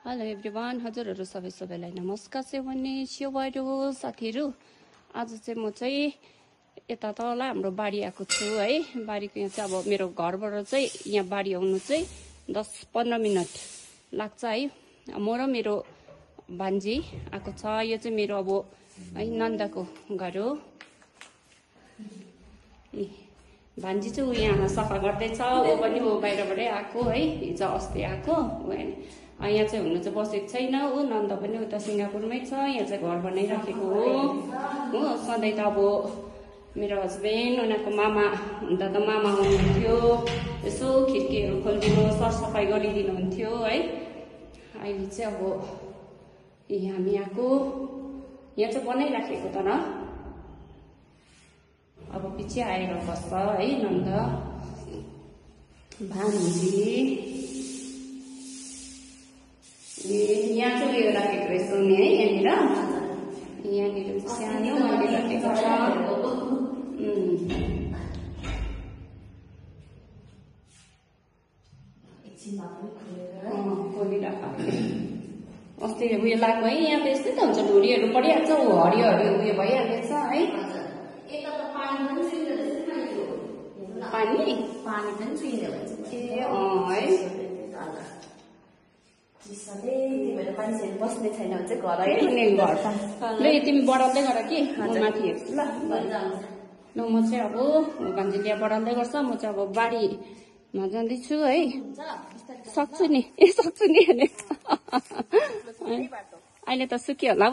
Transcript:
Hello everyone, हजुरहरू सबैलाई नमस्कार सेवनी सेवाइरो साथीहरू। आज चाहिँ म चाहिँ यता तल हाम्रो बारी आएको छु है। बारीको यहाँ चाहिँ अब मेरो घरबाट चाहिँ यहाँ बारी आउनु चाहिँ 10-15 मिनट लाग्छ है। म र मेरो भान्जी आएको छ। यो चाहिँ मेरो अब है नन्दको घर हो। भान्जी चाहिँ ऊ यहाँ सफा गर्दैछ। ऊ पनि ऊ बाहिरबाटै आएको है, हिजो अस्ति आएको। यहाँ चाहिँ हुनु चाहिँ बसेको छैन ऊ। नन्द पनि उता सिङ्गापुरमै छ। यहाँ चाहिँ घर बनाइराखेको हो। सधैँ त अब मेरो हस्बेन्ड उनीहरूको मामा हुँदा त मामा आउनुहुन्थ्यो, यसो खिड्कीहरू खोलिदिनु सरसफाइ गरिदिनुहुन्थ्यो है। अहिले चाहिँ अब हामी आएको। यहाँ चाहिँ बनाइराखेको तर अब पछि आएर बस्छ है नन्द। भान्जी यहाँ चाहिँ उयो राखेको रहेछ नि है। यहाँनिर सानो मैले राखेको छ। खोलिराख। अस्ति उयो लाग्यो है। यहाँ त यस्तै त हुन्छ, ढुरीहरू परिहाल्छ, हरियो हरियो उयो भइहाल्दैछ है। पानी पनि चुहिँदो रहेछ है। मान्छेहरू बस्ने छैन भने चाहिँ घर घर ल तिमी बढाउँदै गर कि म माथि हेर्छु ल। ल म चाहिँ अब भान्जीले बढाउँदै गर्छ, म चाहिँ अब बारीमा जाँदैछु है। सक्छु नि भने अहिले त सुक्यो होला।